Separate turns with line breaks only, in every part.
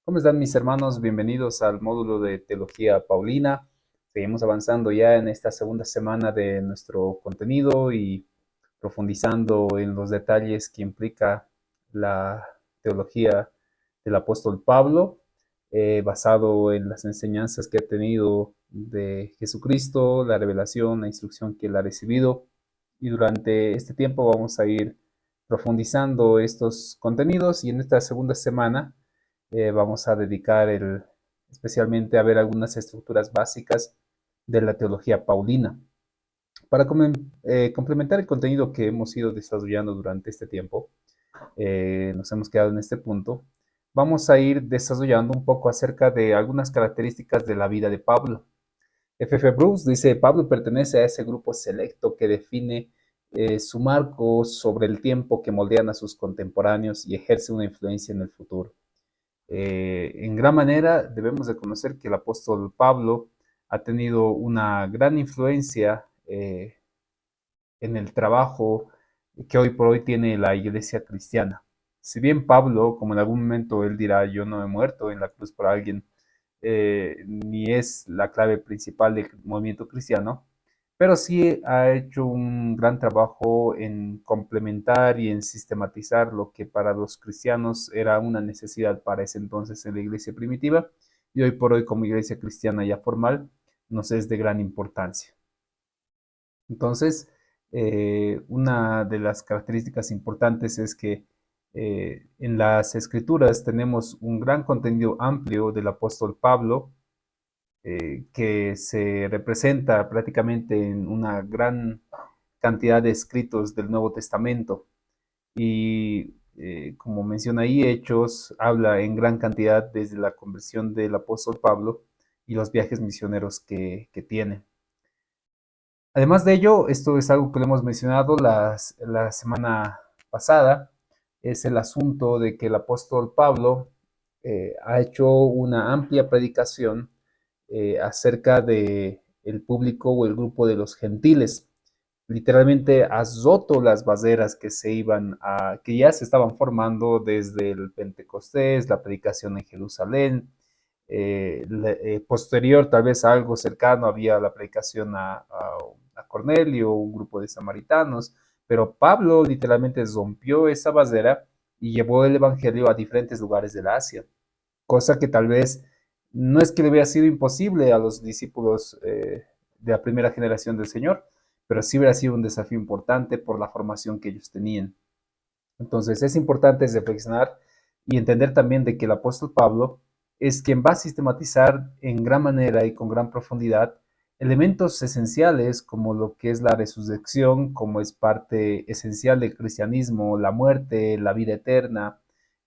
¿Cómo están mis hermanos? Bienvenidos al módulo de Teología Paulina. Seguimos avanzando ya en esta segunda semana de nuestro contenido y profundizando en los detalles que implica la teología del apóstol Pablo, basado en las enseñanzas que ha tenido de Jesucristo, la revelación, la instrucción que él ha recibido. Y durante este tiempo vamos a ir profundizando estos contenidos y en esta segunda semana vamos a dedicar especialmente a ver algunas estructuras básicas de la teología paulina. Para complementar el contenido que hemos ido desarrollando durante este tiempo, nos hemos quedado en este punto, vamos a ir desarrollando un poco acerca de algunas características de la vida de Pablo. F. Bruce dice, Pablo pertenece a ese grupo selecto que define su marco sobre el tiempo que moldean a sus contemporáneos y ejerce una influencia en el futuro. En gran manera debemos de conocer que el apóstol Pablo ha tenido una gran influencia en el trabajo que hoy por hoy tiene la iglesia cristiana. Si bien Pablo, como en algún momento él dirá, yo no he muerto en la cruz por alguien, ni es la clave principal del movimiento cristiano, pero sí ha hecho un gran trabajo en complementar y en sistematizar lo que para los cristianos era una necesidad para ese entonces en la iglesia primitiva y hoy por hoy como iglesia cristiana ya formal nos es de gran importancia. Entonces, una de las características importantes es que en las escrituras tenemos un gran contenido amplio del apóstol Pablo, que se representa prácticamente en una gran cantidad de escritos del Nuevo Testamento. Y como menciona ahí, Hechos habla en gran cantidad desde la conversión del apóstol Pablo y los viajes misioneros que tiene. Además de ello, esto es algo que lo hemos mencionado la semana pasada, es el asunto de que el apóstol Pablo ha hecho una amplia predicación acerca de el público o el grupo de los gentiles. Literalmente azotó las barreras que ya se estaban formando desde el Pentecostés, la predicación en Jerusalén, posterior, tal vez algo cercano, había la predicación a Cornelio, un grupo de samaritanos, pero Pablo literalmente rompió esa barrera y llevó el evangelio a diferentes lugares de la Asia, cosa que tal vez no es que le hubiera sido imposible a los discípulos de la primera generación del Señor, pero sí hubiera sido un desafío importante por la formación que ellos tenían. Entonces es importante reflexionar y entender también de que el apóstol Pablo es quien va a sistematizar en gran manera y con gran profundidad elementos esenciales como lo que es la resurrección, como es parte esencial del cristianismo, la muerte, la vida eterna,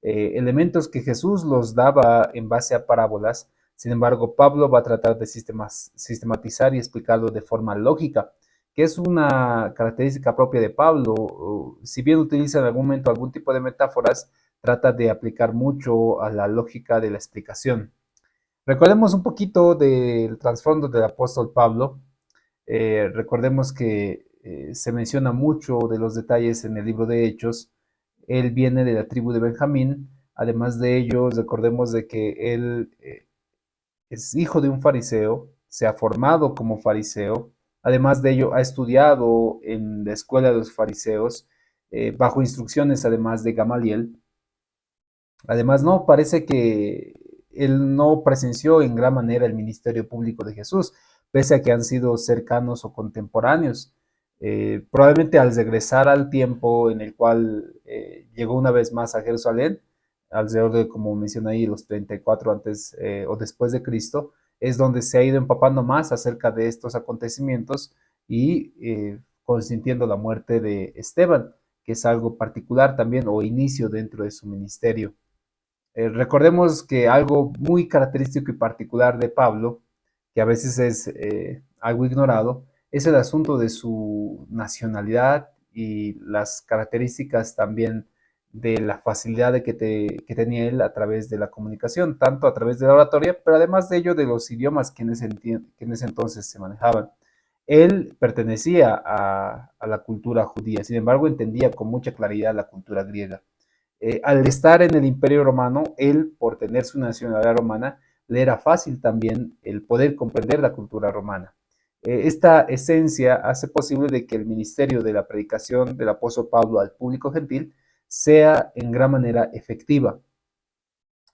elementos que Jesús los daba en base a parábolas. Sin embargo, Pablo va a tratar de sistematizar y explicarlo de forma lógica, que es una característica propia de Pablo. Si bien utiliza en algún momento algún tipo de metáforas, trata de aplicar mucho a la lógica de la explicación. Recordemos un poquito del trasfondo del apóstol Pablo. Recordemos que se menciona mucho de los detalles en el libro de Hechos. Él viene de la tribu de Benjamín. Además de ello, recordemos de que él es hijo de un fariseo, se ha formado como fariseo, además de ello ha estudiado en la escuela de los fariseos, bajo instrucciones además de Gamaliel. Además, no, parece que él no presenció en gran manera el ministerio público de Jesús, pese a que han sido cercanos o contemporáneos. Probablemente al regresar al tiempo en el cual llegó una vez más a Jerusalén, alrededor de, como menciona ahí, los 34 antes o después de Cristo, es donde se ha ido empapando más acerca de estos acontecimientos y consintiendo la muerte de Esteban, que es algo particular también o inicio dentro de su ministerio. Recordemos que algo muy característico y particular de Pablo, que a veces es algo ignorado, es el asunto de su nacionalidad y las características también de la facilidad que tenía él a través de la comunicación, tanto a través de la oratoria, pero además de ello de los idiomas que en ese entonces se manejaban. Él pertenecía a la cultura judía, sin embargo entendía con mucha claridad la cultura griega. Al estar en el Imperio Romano, él, por tener su nacionalidad romana, le era fácil también el poder comprender la cultura romana. Esta esencia hace posible de que el ministerio de la predicación del apóstol Pablo al público gentil sea en gran manera efectiva.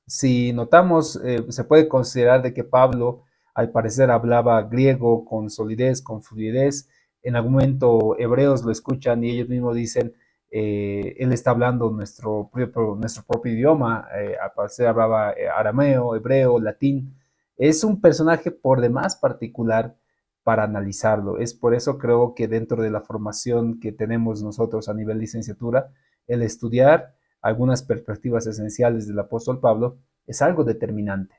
Si notamos, se puede considerar de que Pablo al parecer hablaba griego con solidez, con fluidez. En algún momento hebreos lo escuchan y ellos mismos dicen, él está hablando nuestro propio idioma, al parecer hablaba arameo, hebreo, latín. Es un personaje por demás particular para analizarlo. Es por eso creo que dentro de la formación que tenemos nosotros a nivel licenciatura, el estudiar algunas perspectivas esenciales del apóstol Pablo es algo determinante.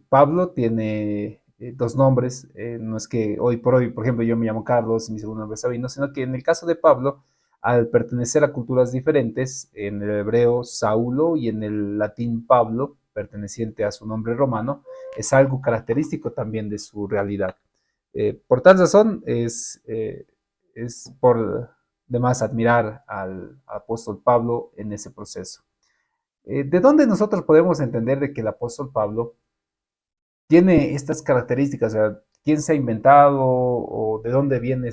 Pablo tiene dos nombres, no es que hoy por hoy, por ejemplo, yo me llamo Carlos y mi segundo nombre es Sabino, sino que en el caso de Pablo, al pertenecer a culturas diferentes, en el hebreo Saulo y en el latín Pablo, perteneciente a su nombre romano, es algo característico también de su realidad. Por tal razón, es por demás admirar al apóstol Pablo en ese proceso. ¿De dónde nosotros podemos entender de que el apóstol Pablo tiene estas características? O sea, ¿quién se ha inventado o de dónde vienen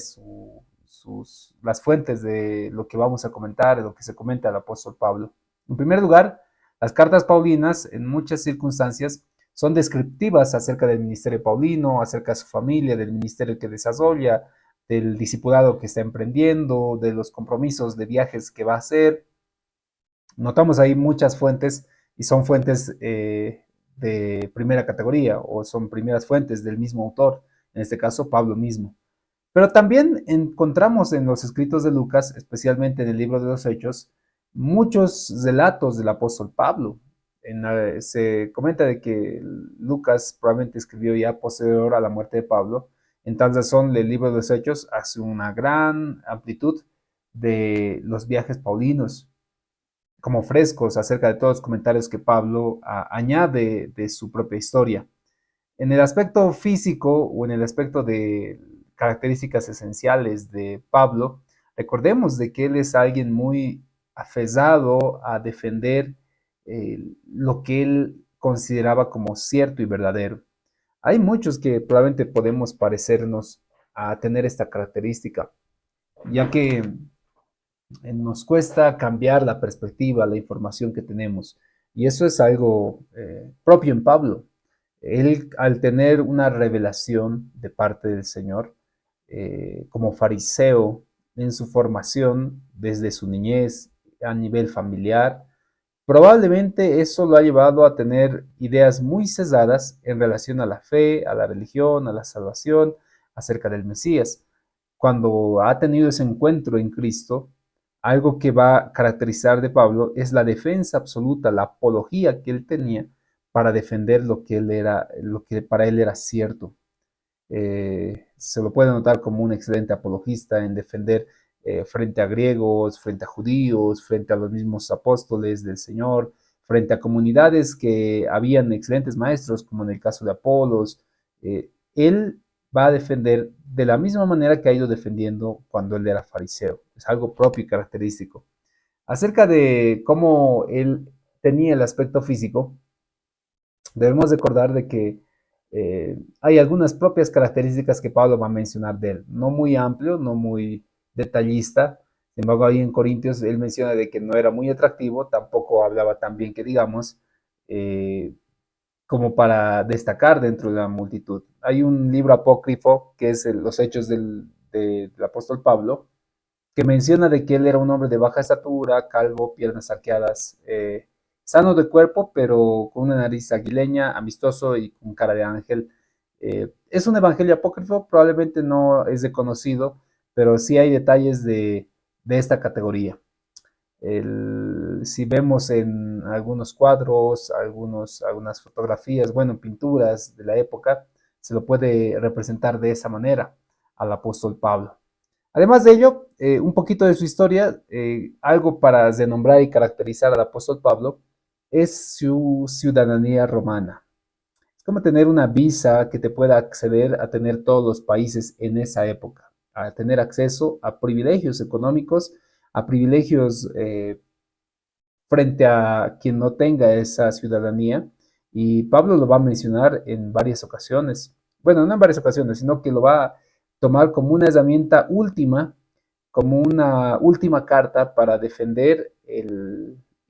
las fuentes de lo que vamos a comentar, de lo que se comenta del apóstol Pablo? En primer lugar, las cartas paulinas en muchas circunstancias son descriptivas acerca del ministerio paulino, acerca de su familia, del ministerio que desarrolla, del discipulado que está emprendiendo, de los compromisos de viajes que va a hacer. Notamos ahí muchas fuentes y son fuentes de primera categoría o son primeras fuentes del mismo autor, en este caso Pablo mismo. Pero también encontramos en los escritos de Lucas, especialmente en el libro de los Hechos, muchos relatos del apóstol Pablo. Se comenta de que Lucas probablemente escribió ya posterior a la muerte de Pablo. En tal razón, el libro de los Hechos hace una gran amplitud de los viajes paulinos como frescos acerca de todos los comentarios que Pablo añade de su propia historia. En el aspecto físico o en el aspecto de características esenciales de Pablo, recordemos de que él es alguien muy aferrado a defender lo que él consideraba como cierto y verdadero. Hay muchos que probablemente podemos parecernos a tener esta característica, ya que nos cuesta cambiar la perspectiva, la información que tenemos. Y eso es algo propio en Pablo. Él, al tener una revelación de parte del Señor, como fariseo en su formación desde su niñez a nivel familiar, probablemente eso lo ha llevado a tener ideas muy cesadas en relación a la fe, a la religión, a la salvación, acerca del Mesías. Cuando ha tenido ese encuentro en Cristo, algo que va a caracterizar de Pablo es la defensa absoluta, la apología que él tenía para defender lo que él era, lo que para él era cierto. Se lo puede notar como un excelente apologista en defender frente a griegos, frente a judíos, frente a los mismos apóstoles del Señor, frente a comunidades que habían excelentes maestros, como en el caso de Apolos. Él va a defender de la misma manera que ha ido defendiendo cuando él era fariseo. Es algo propio y característico. Acerca de cómo él tenía el aspecto físico, debemos recordar de que hay algunas propias características que Pablo va a mencionar de él, no muy amplio, no muy detallista. Sin embargo, ahí en Corintios él menciona de que no era muy atractivo, tampoco hablaba tan bien que digamos, eh, como para destacar dentro de la multitud. Hay un libro apócrifo que es Los Hechos del apóstol Pablo, que menciona de que él era un hombre de baja estatura, calvo, piernas arqueadas, sano de cuerpo, pero con una nariz aguileña, amistoso y con cara de ángel. Es un evangelio apócrifo, probablemente no es de conocido, pero sí hay detalles de esta categoría. Si vemos en algunos cuadros, algunas fotografías, bueno, pinturas de la época, se lo puede representar de esa manera al apóstol Pablo. Además de ello, un poquito de su historia, algo para renombrar y caracterizar al apóstol Pablo, es su ciudadanía romana. Es como tener una visa que te pueda acceder a tener todos los países en esa época, a tener acceso a privilegios económicos, a privilegios frente a quien no tenga esa ciudadanía. Y Pablo lo va a mencionar en varias ocasiones. Bueno, no en varias ocasiones, sino que lo va a tomar como una herramienta última, como una última carta para defender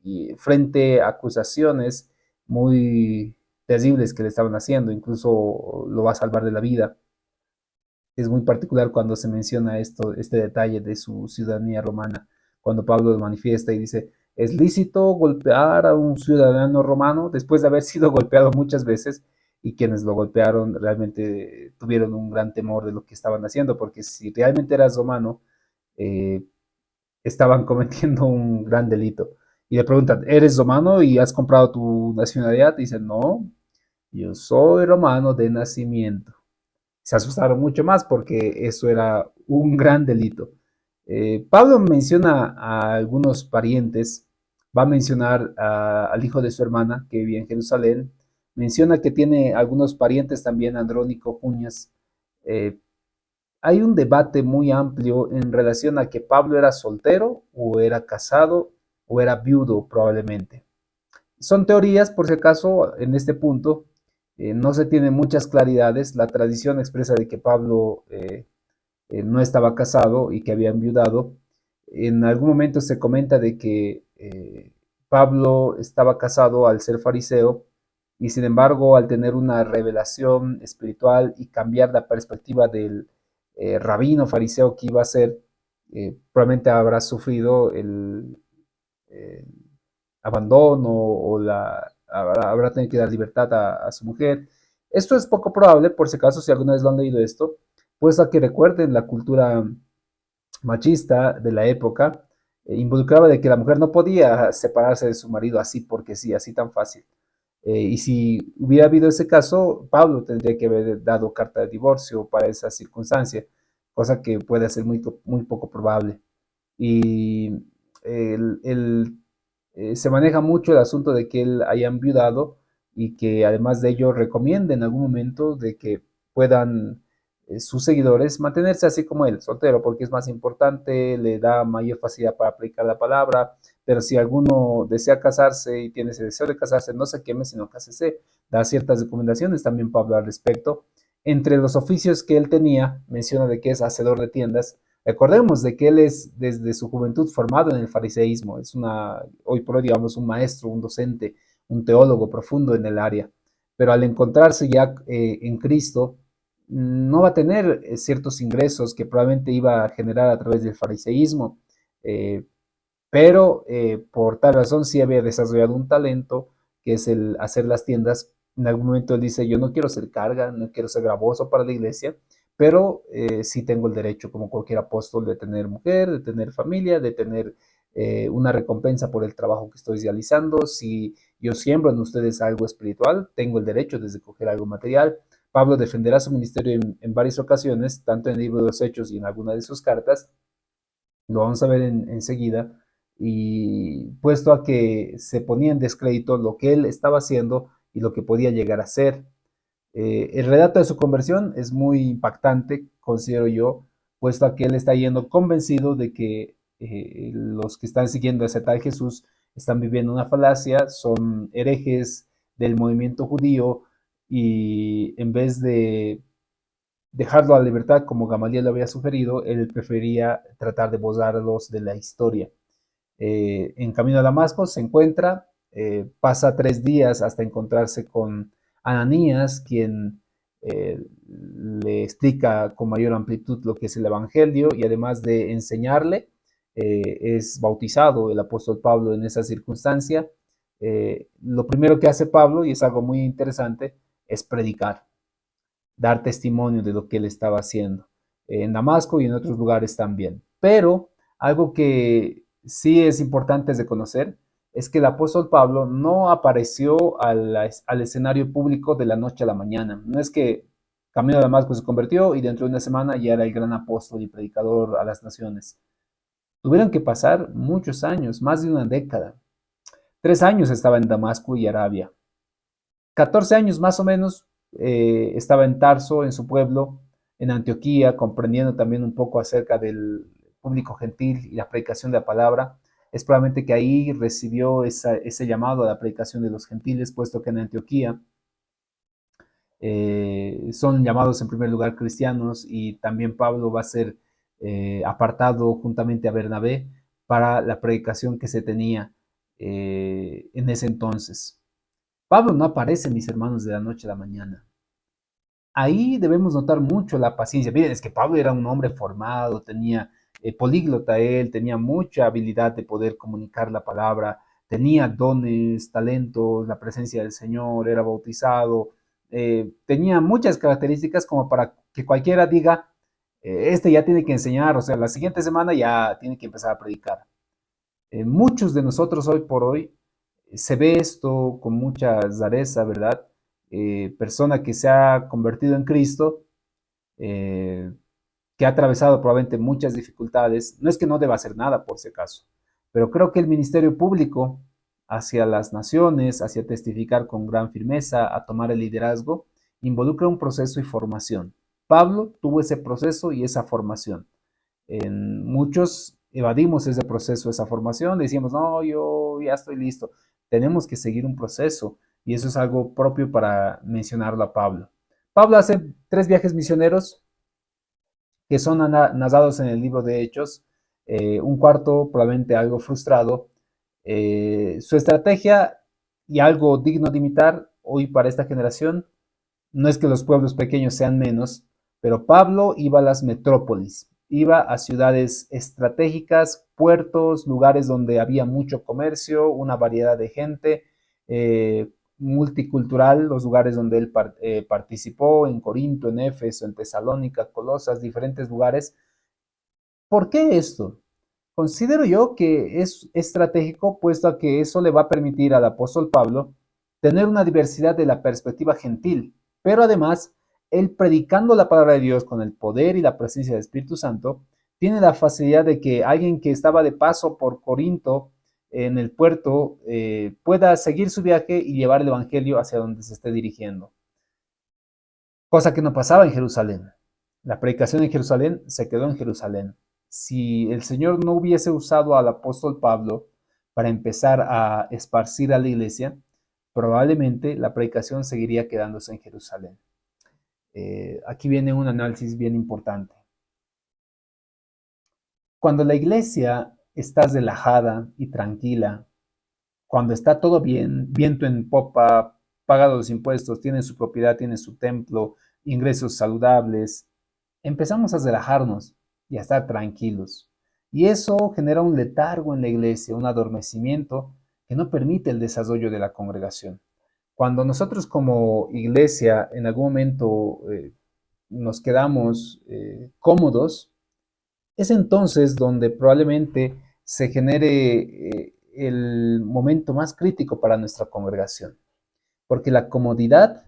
y frente a acusaciones muy terribles que le estaban haciendo, incluso lo va a salvar de la vida. Es muy particular cuando se menciona este detalle de su ciudadanía romana, cuando Pablo lo manifiesta y dice, ¿es lícito golpear a un ciudadano romano después de haber sido golpeado muchas veces? Y quienes lo golpearon realmente tuvieron un gran temor de lo que estaban haciendo, porque si realmente eras romano, eh, estaban cometiendo un gran delito. Y le preguntan, ¿eres romano y has comprado tu nacionalidad? Y dicen, no, yo soy romano de nacimiento. Se asustaron mucho más porque eso era un gran delito. Pablo menciona a algunos parientes, va a mencionar al hijo de su hermana que vivía en Jerusalén, menciona que tiene algunos parientes también, Andrónico, Cuñas. Eh, Hay un debate muy amplio en relación a que Pablo era soltero o era casado o era viudo probablemente. Son teorías, por si acaso, en este punto no se tienen muchas claridades. La tradición expresa de que Pablo no estaba casado y que había enviudado. En algún momento se comenta de que Pablo estaba casado al ser fariseo y sin embargo al tener una revelación espiritual y cambiar la perspectiva del rabino fariseo que iba a ser, probablemente habrá sufrido el abandono o habrá tenido que dar libertad a su mujer. Esto es poco probable, por si acaso, si alguna vez lo han leído esto, pues a que recuerden la cultura machista de la época, involucraba de que la mujer no podía separarse de su marido así porque sí, así tan fácil. Y si hubiera habido ese caso, Pablo tendría que haber dado carta de divorcio para esa circunstancia, cosa que puede ser muy poco probable. Y el, el, se maneja mucho el asunto de que él haya enviudado y que además de ello recomienda en algún momento de que puedan sus seguidores mantenerse así como él, soltero, porque es más importante, le da mayor facilidad para aplicar la palabra, pero si alguno desea casarse y tiene ese deseo de casarse, no se queme, sino cásese. Da ciertas recomendaciones también Pablo al respecto. Entre los oficios que él tenía, menciona de que es hacedor de tiendas. Recordemos de que él es desde su juventud formado en el fariseísmo, es hoy por hoy digamos un maestro, un docente, un teólogo profundo en el área, pero al encontrarse ya en Cristo, no va a tener ciertos ingresos que probablemente iba a generar a través del fariseísmo, eh, pero por tal razón sí había desarrollado un talento que es el hacer las tiendas. En algún momento él dice, yo no quiero ser carga, no quiero ser gravoso para la iglesia, pero sí tengo el derecho, como cualquier apóstol, de tener mujer, de tener familia, de tener una recompensa por el trabajo que estoy realizando. Si yo siembro en ustedes algo espiritual, tengo el derecho de coger algo material. Pablo defenderá su ministerio en varias ocasiones, tanto en el libro de los Hechos y en alguna de sus cartas, lo vamos a ver enseguida, y puesto a que se ponía en descrédito lo que él estaba haciendo y lo que podía llegar a ser. El relato de su conversión es muy impactante, considero yo, puesto a que él está yendo convencido de que los que están siguiendo a ese tal Jesús están viviendo una falacia, son herejes del movimiento judío y en vez de dejarlo a la libertad como Gamaliel lo había sugerido, él prefería tratar de borrarlos de la historia. En camino a Damasco se encuentra, pasa 3 días hasta encontrarse con Ananías, quien le explica con mayor amplitud lo que es el Evangelio y además de enseñarle, es bautizado el apóstol Pablo en esa circunstancia. Lo primero que hace Pablo, y es algo muy interesante, es predicar, dar testimonio de lo que él estaba haciendo en Damasco y en otros lugares también. Pero algo que sí es importante de conocer es que el apóstol Pablo no apareció al escenario público de la noche a la mañana. No es que camino a Damasco se convirtió y dentro de una semana ya era el gran apóstol y predicador a las naciones. Tuvieron que pasar muchos años, más de una década. 3 años estaba en Damasco y Arabia. 14 años más o menos estaba en Tarso, en su pueblo, en Antioquía, comprendiendo también un poco acerca del público gentil y la predicación de la palabra. Es probablemente que ahí recibió ese llamado a la predicación de los gentiles, puesto que en Antioquía son llamados en primer lugar cristianos y también Pablo va a ser apartado juntamente a Bernabé para la predicación que se tenía en ese entonces. Pablo no aparece, mis hermanos, de la noche a la mañana. Ahí debemos notar mucho la paciencia. Miren, es que Pablo era un hombre formado, tenía políglota él, tenía mucha habilidad de poder comunicar la palabra, tenía dones, talentos, la presencia del Señor, era bautizado, tenía muchas características como para que cualquiera diga, este ya tiene que enseñar, o sea, la siguiente semana ya tiene que empezar a predicar. Muchos de nosotros hoy por hoy se ve esto con mucha rareza, ¿verdad? Persona que se ha convertido en Cristo, eh, que ha atravesado probablemente muchas dificultades, no es que no deba hacer nada por si acaso, pero creo que el ministerio público hacia las naciones, hacia testificar con gran firmeza, a tomar el liderazgo, involucra un proceso y formación. Pablo tuvo ese proceso y esa formación. En muchos evadimos ese proceso, esa formación, decimos, no, yo ya estoy listo. Tenemos que seguir un proceso y eso es algo propio para mencionarlo a Pablo. Pablo hace 3 viajes misioneros que son narrados en el libro de Hechos, un cuarto probablemente algo frustrado. Su estrategia y algo digno de imitar hoy para esta generación no es que los pueblos pequeños sean menos, pero Pablo iba a las metrópolis, iba a ciudades estratégicas, puertos, lugares donde había mucho comercio, una variedad de gente, multicultural, los lugares donde él participó, en Corinto, en Éfeso, en Tesalónica, Colosas, diferentes lugares. ¿Por qué esto? Considero yo que es estratégico, puesto a que eso le va a permitir al apóstol Pablo tener una diversidad de la perspectiva gentil, pero además, él predicando la palabra de Dios con el poder y la presencia del Espíritu Santo, tiene la facilidad de que alguien que estaba de paso por Corinto en el puerto pueda seguir su viaje y llevar el Evangelio hacia donde se esté dirigiendo, cosa que no pasaba en Jerusalén. La predicación en Jerusalén se quedó en Jerusalén. Si el Señor no hubiese usado al apóstol Pablo para empezar a esparcir a la iglesia, probablemente la predicación seguiría quedándose en Jerusalén. Aquí viene un análisis bien importante. Cuando la iglesia está relajada y tranquila, cuando está todo bien, viento en popa, paga los impuestos, tiene su propiedad, tiene su templo, ingresos saludables, empezamos a relajarnos y a estar tranquilos. Y eso genera un letargo en la iglesia, un adormecimiento que no permite el desarrollo de la congregación. Cuando nosotros como iglesia en algún momento nos quedamos cómodos, es entonces donde probablemente se genere el momento más crítico para nuestra congregación. Porque la comodidad,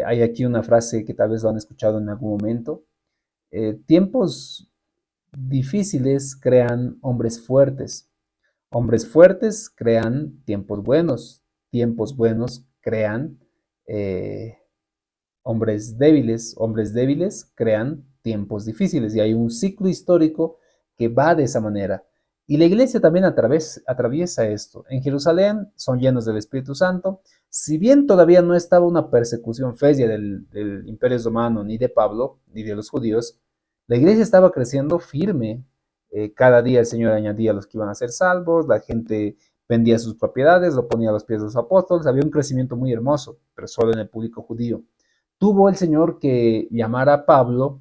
hay aquí una frase que tal vez lo han escuchado en algún momento, tiempos difíciles crean hombres fuertes crean tiempos buenos crean eh, hombres débiles crean tiempos difíciles y hay un ciclo histórico que va de esa manera. Y la iglesia también atraviesa esto. En Jerusalén son llenos del Espíritu Santo. Si bien todavía no estaba una persecución férrea del Imperio Romano, ni de Pablo, ni de los judíos, la iglesia estaba creciendo firme. Cada día el Señor añadía a los que iban a ser salvos, la gente vendía sus propiedades, lo ponía a los pies de los apóstoles. Había un crecimiento muy hermoso, pero solo en el público judío. Tuvo el Señor que llamar a Pablo,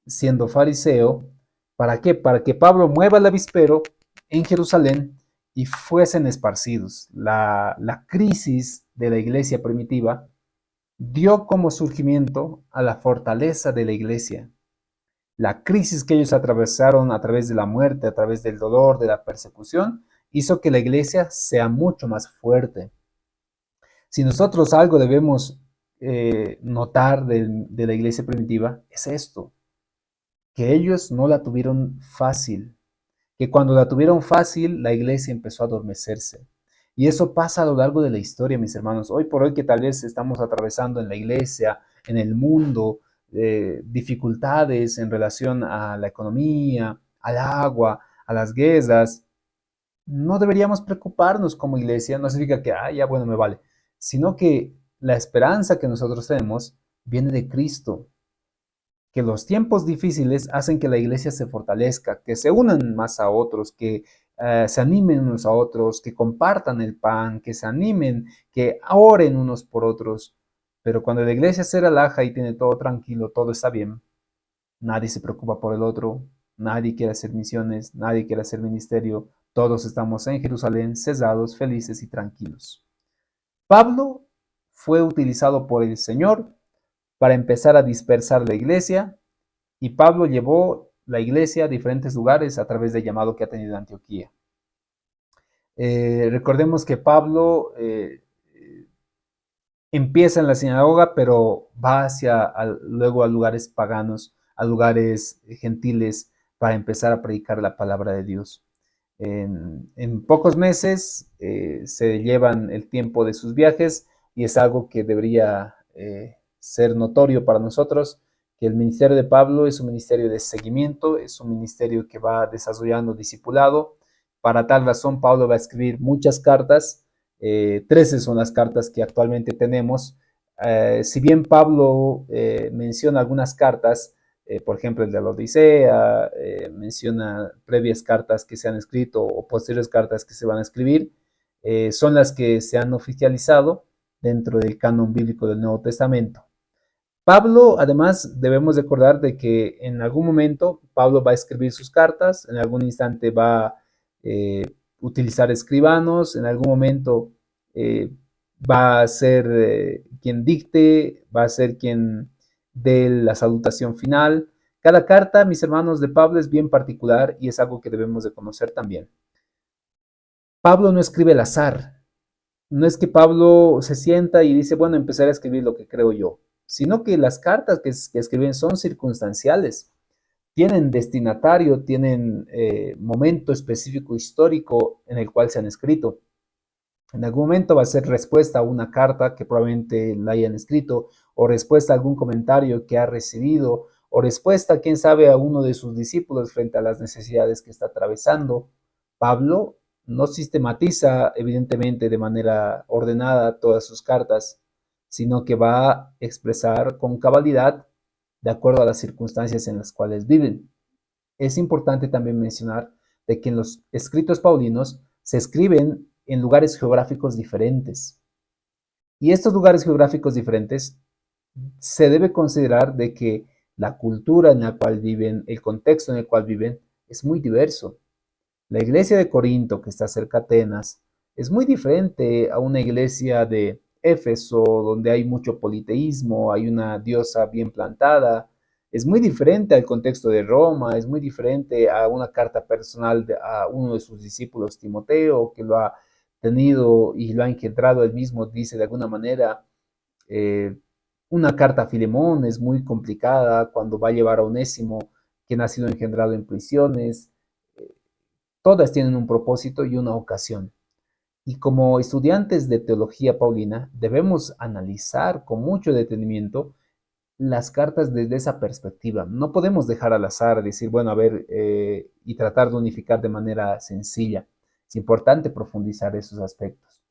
siendo fariseo, ¿para qué? Para que Pablo mueva el avispero en Jerusalén y fuesen esparcidos. La crisis de la iglesia primitiva dio como surgimiento a la fortaleza de la iglesia. La crisis que ellos atravesaron a través de la muerte, a través del dolor, de la persecución, hizo que la iglesia sea mucho más fuerte. Si nosotros algo debemos notar de la iglesia primitiva, es esto, que ellos no la tuvieron fácil, que cuando la tuvieron fácil, la iglesia empezó a adormecerse. Y eso pasa a lo largo de la historia, mis hermanos. Hoy por hoy que tal vez estamos atravesando en la iglesia, en el mundo, dificultades en relación a la economía, al agua, a las guerras, no deberíamos preocuparnos como iglesia, no significa que, ya bueno, me vale, sino que la esperanza que nosotros tenemos viene de Cristo, que los tiempos difíciles hacen que la iglesia se fortalezca, que se unan más a otros, que se animen unos a otros, que compartan el pan, que se animen, que oren unos por otros. Pero cuando la iglesia se relaja y tiene todo tranquilo, todo está bien, nadie se preocupa por el otro, nadie quiere hacer misiones, nadie quiere hacer ministerio, todos estamos en Jerusalén cesados, felices y tranquilos. Pablo fue utilizado por el Señor para empezar a dispersar la iglesia y Pablo llevó la iglesia a diferentes lugares a través del llamado que ha tenido Antioquía. Recordemos que Pablo empieza en la sinagoga, pero va luego a lugares paganos, a lugares gentiles, para empezar a predicar la palabra de Dios. En pocos meses se llevan el tiempo de sus viajes y es algo que debería ser notorio para nosotros, que el ministerio de Pablo es un ministerio de seguimiento, es un ministerio que va desarrollando discipulado. Para tal razón, Pablo va a escribir muchas cartas. 13 son las cartas que actualmente tenemos. Si bien Pablo menciona algunas cartas, por ejemplo, el de la Odisea, menciona previas cartas que se han escrito o posteriores cartas que se van a escribir, son las que se han oficializado dentro del canon bíblico del Nuevo Testamento. Pablo, además, debemos recordar de que en algún momento Pablo va a escribir sus cartas, en algún instante va a utilizar escribanos, en algún momento eh, va a ser quien dicte, va a ser quien dé la salutación final. Cada carta, mis hermanos, de Pablo es bien particular y es algo que debemos de conocer también. Pablo no escribe al azar, no es que Pablo se sienta y dice, bueno, empezaré a escribir lo que creo yo, sino que las cartas que escriben son circunstanciales, tienen destinatario, tienen momento específico histórico en el cual se han escrito. En algún momento va a ser respuesta a una carta que probablemente la hayan escrito, o respuesta a algún comentario que ha recibido, o respuesta, quién sabe, a uno de sus discípulos frente a las necesidades que está atravesando. Pablo no sistematiza, evidentemente, de manera ordenada todas sus cartas, sino que va a expresar con cabalidad de acuerdo a las circunstancias en las cuales viven. Es importante también mencionar de que en los escritos paulinos se escriben en lugares geográficos diferentes. Y estos lugares geográficos diferentes se debe considerar de que la cultura en la cual viven, el contexto en el cual viven, es muy diverso. La iglesia de Corinto, que está cerca de Atenas, es muy diferente a una iglesia de Éfeso, donde hay mucho politeísmo, hay una diosa bien plantada. Es muy diferente al contexto de Roma, es muy diferente a una carta personal a uno de sus discípulos, Timoteo, que lo ha tenido y lo ha engendrado él mismo, dice de alguna manera. eh, una carta a Filemón es muy complicada cuando va a llevar a Onésimo, quien ha sido engendrado en prisiones. Todas tienen un propósito y una ocasión. Y como estudiantes de teología paulina, debemos analizar con mucho detenimiento las cartas desde esa perspectiva. No podemos dejar al azar, decir, bueno, a ver, y tratar de unificar de manera sencilla. Es importante profundizar esos aspectos.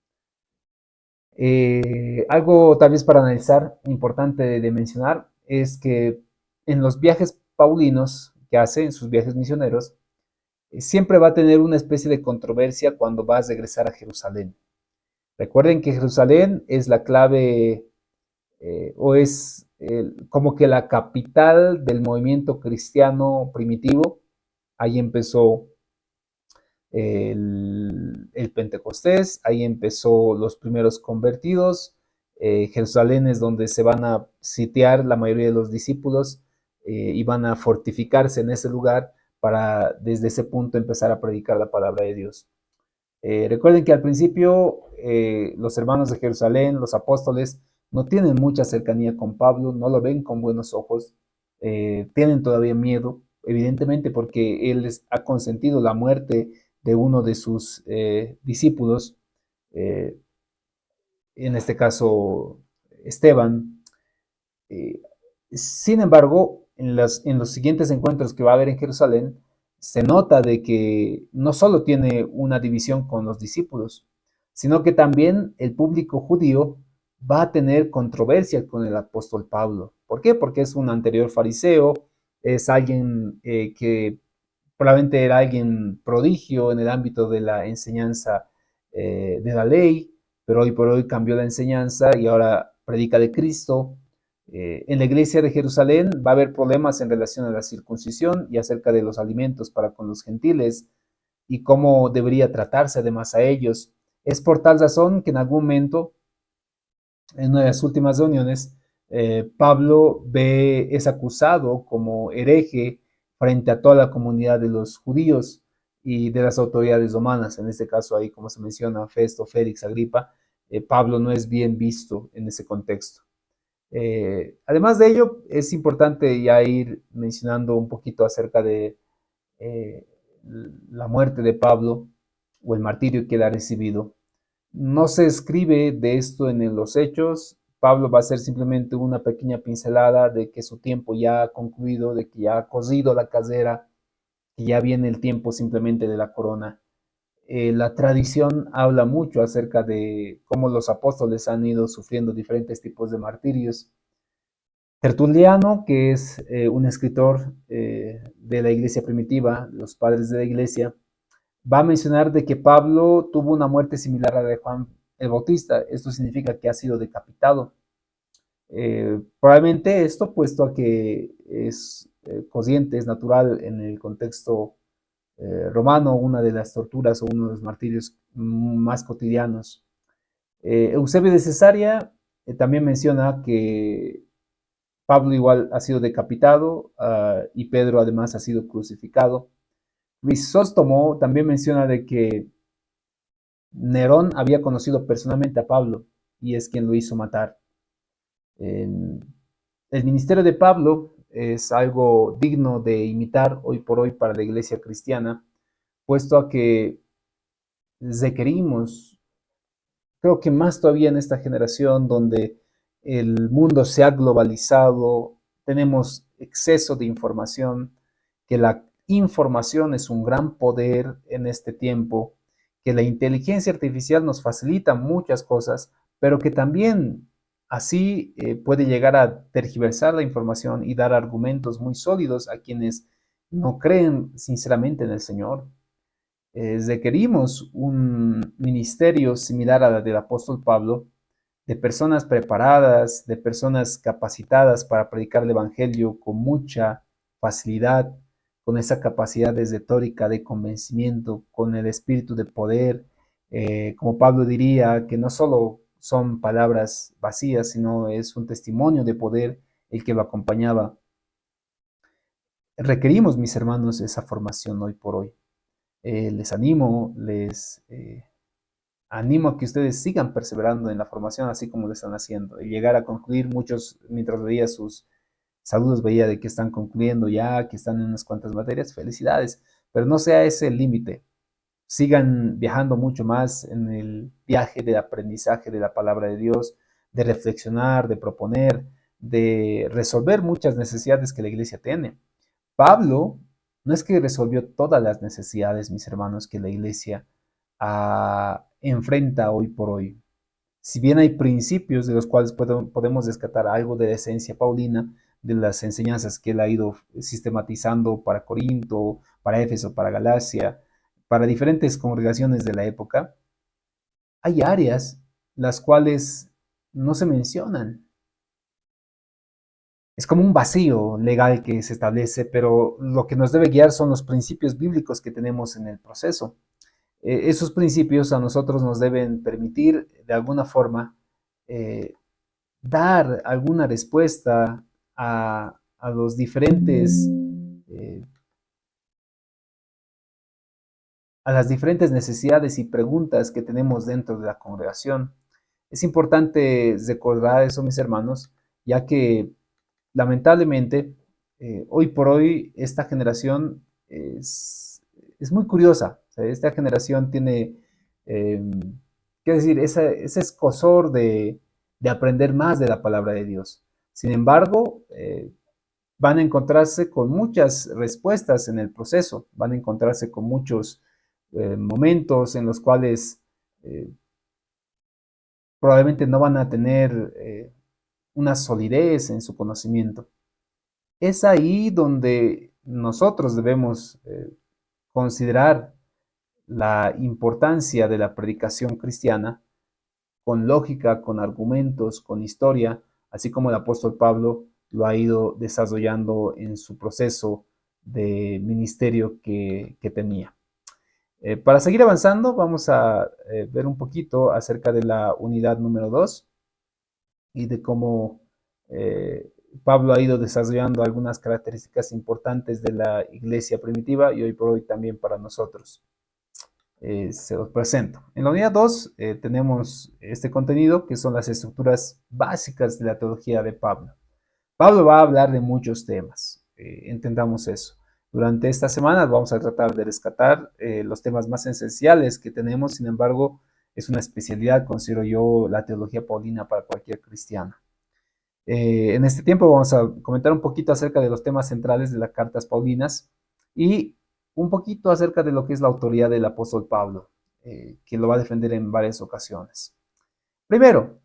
Algo tal vez para analizar, importante de mencionar, es que en los viajes paulinos que hace, en sus viajes misioneros, siempre va a tener una especie de controversia cuando va a regresar a Jerusalén. Recuerden que Jerusalén es la clave o es como que la capital del movimiento cristiano primitivo. Ahí empezó el Pentecostés, ahí empezó los primeros convertidos. Jerusalén es donde se van a sitiar la mayoría de los discípulos y van a fortificarse en ese lugar para desde ese punto empezar a predicar la palabra de Dios. Recuerden que al principio los hermanos de Jerusalén, los apóstoles, no tienen mucha cercanía con Pablo, no lo ven con buenos ojos, tienen todavía miedo, evidentemente porque él les ha consentido la muerte de uno de sus discípulos, eh, en este caso Esteban. Eh, Sin embargo, en los siguientes encuentros que va a haber en Jerusalén, se nota de que no solo tiene una división con los discípulos, sino que también el público judío va a tener controversia con el apóstol Pablo. ¿Por qué? Porque es un anterior fariseo, es alguien que probablemente era alguien prodigio en el ámbito de la enseñanza de la ley, pero hoy por hoy cambió la enseñanza y ahora predica de Cristo. En la iglesia de Jerusalén va a haber problemas en relación a la circuncisión y acerca de los alimentos para con los gentiles y cómo debería tratarse además a ellos. Es por tal razón que en algún momento, en una de las últimas reuniones, Pablo es acusado como hereje frente a toda la comunidad de los judíos y de las autoridades romanas. En este caso, ahí, como se menciona, Festo, Félix, Agripa, Pablo no es bien visto en ese contexto. Además de ello, es importante ya ir mencionando un poquito acerca de eh, la muerte de Pablo o el martirio que él ha recibido. No se escribe de esto en los hechos. Pablo va a hacer simplemente una pequeña pincelada de que su tiempo ya ha concluido, de que ya ha corrido la carrera, que ya viene el tiempo simplemente de la corona. La tradición habla mucho acerca de cómo los apóstoles han ido sufriendo diferentes tipos de martirios. Tertuliano, que es un escritor de la iglesia primitiva, los padres de la iglesia, va a mencionar de que Pablo tuvo una muerte similar a la de Juan el Bautista. Esto significa que ha sido decapitado. Probablemente esto, puesto a que es consciente, es natural en el contexto romano, una de las torturas o uno de los martirios más cotidianos. Eusebio de Cesarea también menciona que Pablo igual ha sido decapitado y Pedro además ha sido crucificado. Crisóstomo también menciona de que Nerón había conocido personalmente a Pablo y es quien lo hizo matar. El ministerio de Pablo es algo digno de imitar hoy por hoy para la iglesia cristiana, puesto a que requerimos, creo que más todavía en esta generación donde el mundo se ha globalizado, tenemos exceso de información, que la información es un gran poder en este tiempo, que la inteligencia artificial nos facilita muchas cosas, pero que también así puede llegar a tergiversar la información y dar argumentos muy sólidos a quienes no creen sinceramente en el Señor. Requerimos un ministerio similar a la del apóstol Pablo, de personas preparadas, de personas capacitadas para predicar el Evangelio con mucha facilidad, con esa capacidad de retórica, de convencimiento, con el espíritu de poder. Como Pablo diría, que no solo son palabras vacías, sino es un testimonio de poder el que lo acompañaba. Requerimos, mis hermanos, esa formación hoy por hoy. Les animo a que ustedes sigan perseverando en la formación así como lo están haciendo y llegar a concluir. Muchos, mientras veía sus saludos, veía de que están concluyendo ya, que están en unas cuantas materias. Felicidades, pero no sea ese el límite. Sigan viajando mucho más en el viaje de aprendizaje de la palabra de Dios, de reflexionar, de proponer, de resolver muchas necesidades que la iglesia tiene. Pablo no es que resolvió todas las necesidades, mis hermanos, que la iglesia enfrenta hoy por hoy. Si bien hay principios de los cuales podemos rescatar algo de la esencia paulina, de las enseñanzas que él ha ido sistematizando para Corinto, para Éfeso, para Galacia, para diferentes congregaciones de la época, hay áreas las cuales no se mencionan. Es como un vacío legal que se establece, pero lo que nos debe guiar son los principios bíblicos que tenemos en el proceso. Esos principios a nosotros nos deben permitir, de alguna forma, eh, dar alguna respuesta a los eh, a las diferentes necesidades y preguntas que tenemos dentro de la congregación. Es importante recordar eso, mis hermanos, ya que lamentablemente hoy por hoy esta generación es muy curiosa. O sea, esta generación tiene, eh, qué decir, ese escozor de aprender más de la palabra de Dios. Sin embargo, van a encontrarse con muchas respuestas en el proceso, van a encontrarse con muchos momentos en los cuales probablemente no van a tener una solidez en su conocimiento. Es ahí donde nosotros debemos considerar la importancia de la predicación cristiana con lógica, con argumentos, con historia, así como el apóstol Pablo lo ha ido desarrollando en su proceso de ministerio que tenía. Para seguir avanzando, vamos a ver un poquito acerca de la unidad número 2 y de cómo eh, Pablo ha ido desarrollando algunas características importantes de la iglesia primitiva y hoy por hoy también para nosotros. Se los presento. En la unidad 2 tenemos este contenido que son las estructuras básicas de la teología de Pablo. Pablo va a hablar de muchos temas, entendamos eso. Durante estas semanas vamos a tratar de rescatar los temas más esenciales que tenemos, sin embargo, es una especialidad, considero yo, la teología paulina para cualquier cristiano. En este tiempo vamos a comentar un poquito acerca de los temas centrales de las cartas paulinas y un poquito acerca de lo que es la autoridad del apóstol Pablo, que lo va a defender en varias ocasiones. Primero,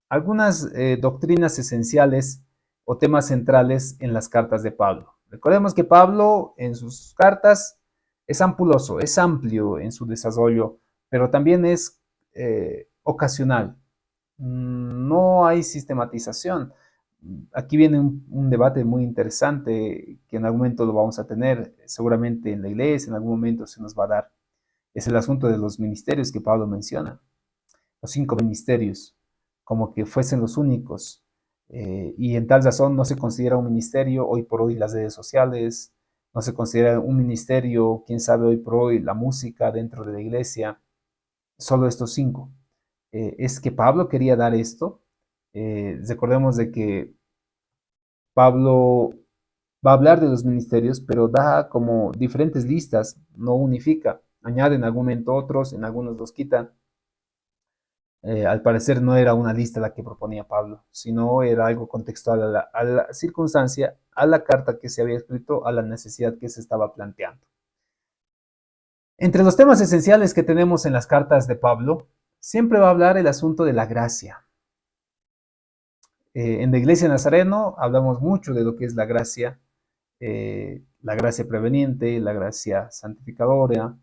algunas doctrinas esenciales o temas centrales en las cartas de Pablo. Recordemos que Pablo en sus cartas es ampuloso, es amplio en su desarrollo, pero también es ocasional. No hay sistematización. Aquí viene un debate muy interesante que en algún momento lo vamos a tener, seguramente en la iglesia, en algún momento se nos va a dar. Es el asunto de los ministerios que Pablo menciona, los 5 ministerios, como que fuesen los únicos. Y en tal razón no se considera un ministerio hoy por hoy las redes sociales, no se considera un ministerio, quién sabe hoy por hoy, la música dentro de la iglesia, solo estos 5. Es que Pablo quería dar esto. Recordemos de que Pablo va a hablar de los ministerios, pero da como diferentes listas, no unifica. Añade en algún momento otros, en algunos los quitan. Al parecer no era una lista la que proponía Pablo, sino era algo contextual a la circunstancia, a la carta que se había escrito, a la necesidad que se estaba planteando. Entre los temas esenciales que tenemos en las cartas de Pablo, siempre va a hablar el asunto de la gracia. En la iglesia de Nazareno hablamos mucho de lo que es la gracia preveniente, la gracia santificadora.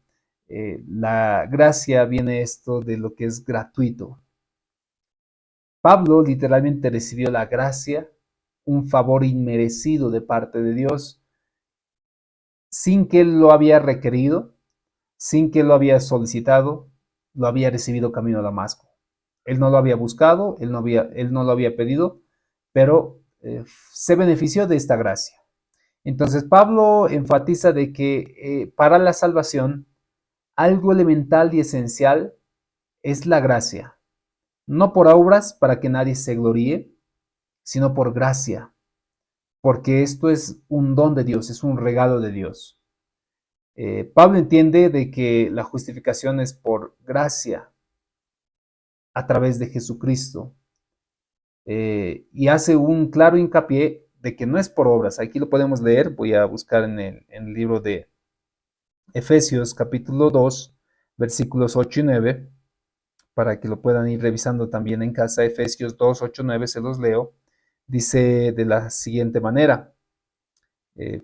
La gracia viene esto de lo que es gratuito. Pablo literalmente recibió la gracia, un favor inmerecido de parte de Dios, sin que él lo había requerido, sin que él lo había solicitado, lo había recibido camino a Damasco. Él no lo había buscado, él no lo había pedido, pero se benefició de esta gracia. Entonces Pablo enfatiza de que para la salvación algo elemental y esencial es la gracia, no por obras para que nadie se gloríe, sino por gracia, porque esto es un don de Dios, es un regalo de Dios. Pablo entiende de que la justificación es por gracia a través de Jesucristo y hace un claro hincapié de que no es por obras. Aquí lo podemos leer, voy a buscar en el libro de Efesios capítulo 2, versículos 8 y 9, para que lo puedan ir revisando también en casa. Efesios 2, 8, 9, se los leo. Dice de la siguiente manera, eh,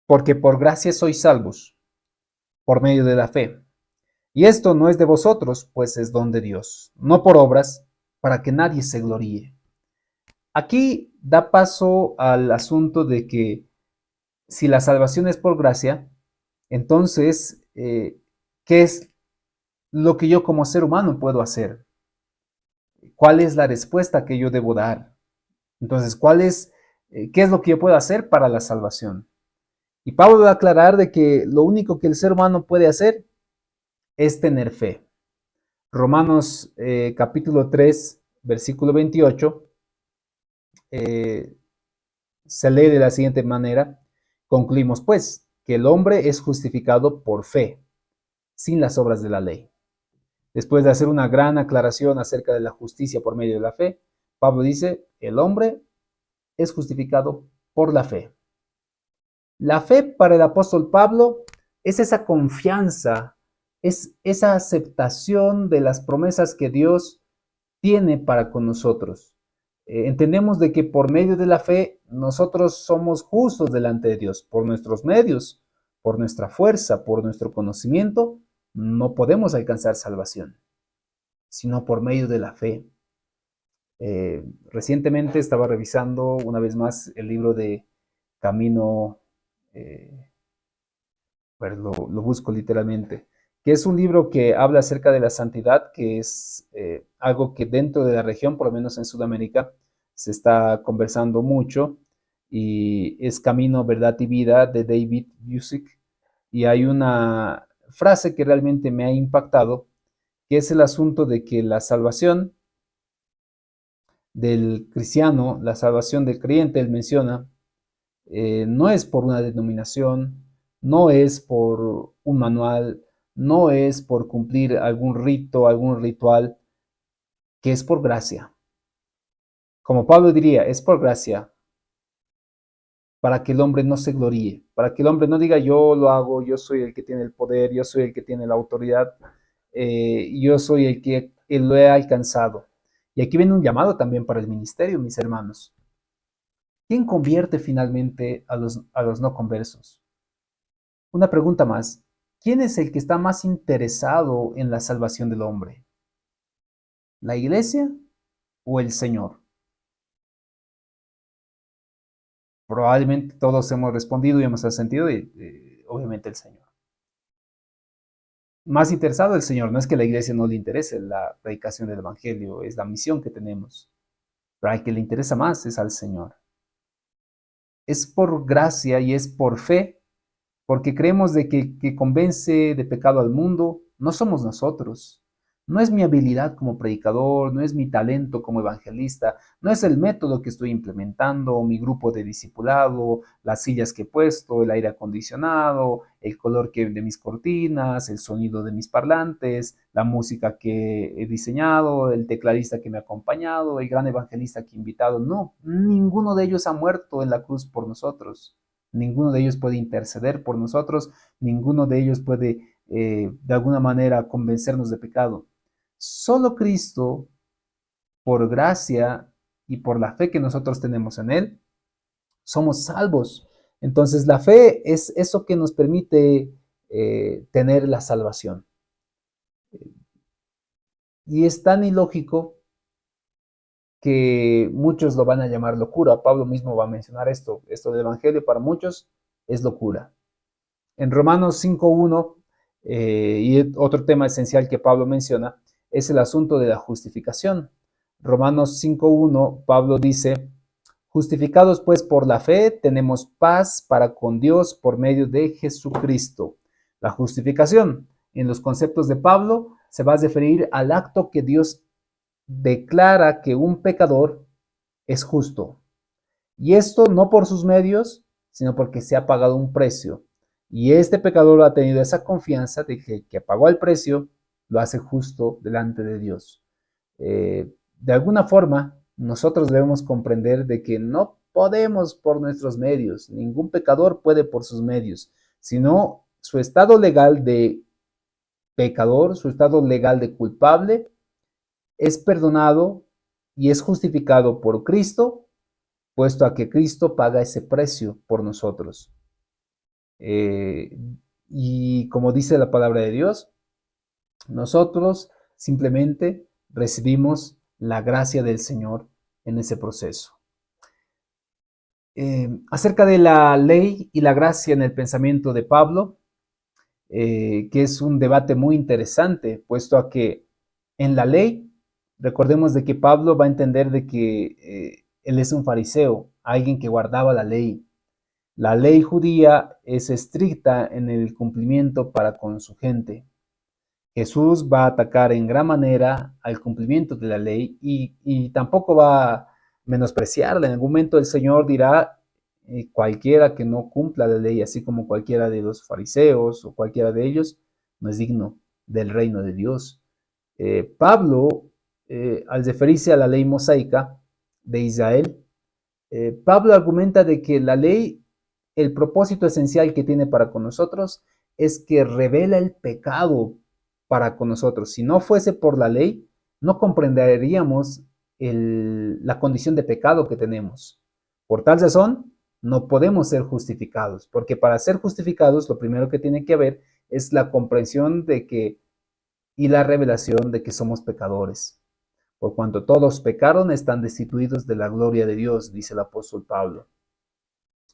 porque por gracia sois salvos, por medio de la fe. Y esto no es de vosotros, pues es don de Dios, no por obras, para que nadie se gloríe. Aquí da paso al asunto de que si la salvación es por gracia, entonces, ¿qué es lo que yo como ser humano puedo hacer? ¿Cuál es la respuesta que yo debo dar? Entonces, ¿qué es lo que yo puedo hacer para la salvación? Y Pablo va a aclarar de que lo único que el ser humano puede hacer es tener fe. Romanos capítulo 3, versículo 28, se lee de la siguiente manera. Concluimos pues que el hombre es justificado por fe, sin las obras de la ley. Después de hacer una gran aclaración acerca de la justicia por medio de la fe, Pablo dice, el hombre es justificado por la fe. La fe para el apóstol Pablo es esa confianza, es esa aceptación de las promesas que Dios tiene para con nosotros. Entendemos de que por medio de la fe nosotros somos justos delante de Dios, por nuestros medios, por nuestra fuerza, por nuestro conocimiento, no podemos alcanzar salvación, sino por medio de la fe. Recientemente estaba revisando una vez más el libro de Camino, pues lo busco literalmente, que es un libro que habla acerca de la santidad, que es algo que dentro de la región, por lo menos en Sudamérica, se está conversando mucho, y es Camino, Verdad y Vida de David Busick, y hay una frase que realmente me ha impactado, que es el asunto de que la salvación del cristiano, la salvación del creyente, él menciona, no es por una denominación, no es por un manual, no es por cumplir algún rito, algún ritual, que es por gracia. Como Pablo diría, es por gracia, para que el hombre no se gloríe, para que el hombre no diga yo lo hago, yo soy el que tiene el poder, yo soy el que tiene la autoridad, yo soy el que lo he alcanzado. Y aquí viene un llamado también para el ministerio, mis hermanos. ¿Quién convierte finalmente a los no conversos? Una pregunta más. ¿Quién es el que está más interesado en la salvación del hombre? ¿La iglesia o el Señor? Probablemente todos hemos respondido y hemos asentido y obviamente el Señor. Más interesado el Señor, no es que la iglesia no le interese la predicación del Evangelio, es la misión que tenemos, pero al que le interesa más es al Señor. Es por gracia y es por fe, porque creemos de que convence de pecado al mundo, no somos nosotros. No es mi habilidad como predicador, no es mi talento como evangelista, no es el método que estoy implementando, mi grupo de discipulado, las sillas que he puesto, el aire acondicionado, el color de mis cortinas, el sonido de mis parlantes, la música que he diseñado, el tecladista que me ha acompañado, el gran evangelista que he invitado. No, ninguno de ellos ha muerto en la cruz por nosotros. Ninguno de ellos puede interceder por nosotros, ninguno de ellos puede de alguna manera convencernos de pecado. Solo Cristo, por gracia y por la fe que nosotros tenemos en Él, somos salvos. Entonces la fe es eso que nos permite tener la salvación. Y es tan ilógico que muchos lo van a llamar locura. Pablo mismo va a mencionar esto del Evangelio para muchos es locura. En Romanos 5.1, y otro tema esencial que Pablo menciona, es el asunto de la justificación. Romanos 5.1, Pablo dice, justificados pues por la fe, tenemos paz para con Dios por medio de Jesucristo. La justificación, en los conceptos de Pablo, se va a referir al acto que Dios declara que un pecador es justo. Y esto no por sus medios, sino porque se ha pagado un precio. Y este pecador ha tenido esa confianza de que pagó el precio, lo hace justo delante de Dios. De alguna forma, nosotros debemos comprender de que no podemos por nuestros medios, ningún pecador puede por sus medios, sino su estado legal de pecador, su estado legal de culpable, es perdonado y es justificado por Cristo, puesto a que Cristo paga ese precio por nosotros. Eh, y como dice la palabra de Dios, nosotros simplemente recibimos la gracia del Señor en ese proceso. Acerca de la ley y la gracia en el pensamiento de Pablo, que es un debate muy interesante, puesto a que en la ley, recordemos de que Pablo va a entender de que él es un fariseo, alguien que guardaba la ley. La ley judía es estricta en el cumplimiento para con su gente. Jesús va a atacar en gran manera al cumplimiento de la ley y tampoco va a menospreciarla. En algún momento el Señor dirá, cualquiera que no cumpla la ley, así como cualquiera de los fariseos o cualquiera de ellos, no es digno del reino de Dios. Pablo, al referirse a la ley mosaica de Israel, Pablo argumenta de que la ley, el propósito esencial que tiene para con nosotros es que revela el pecado para con nosotros. Si no fuese por la ley, no comprenderíamos la condición de pecado que tenemos. Por tal razón, no podemos ser justificados, porque para ser justificados lo primero que tiene que haber es la comprensión de que y la revelación de que somos pecadores. Por cuanto todos pecaron, están destituidos de la gloria de Dios, dice el apóstol Pablo.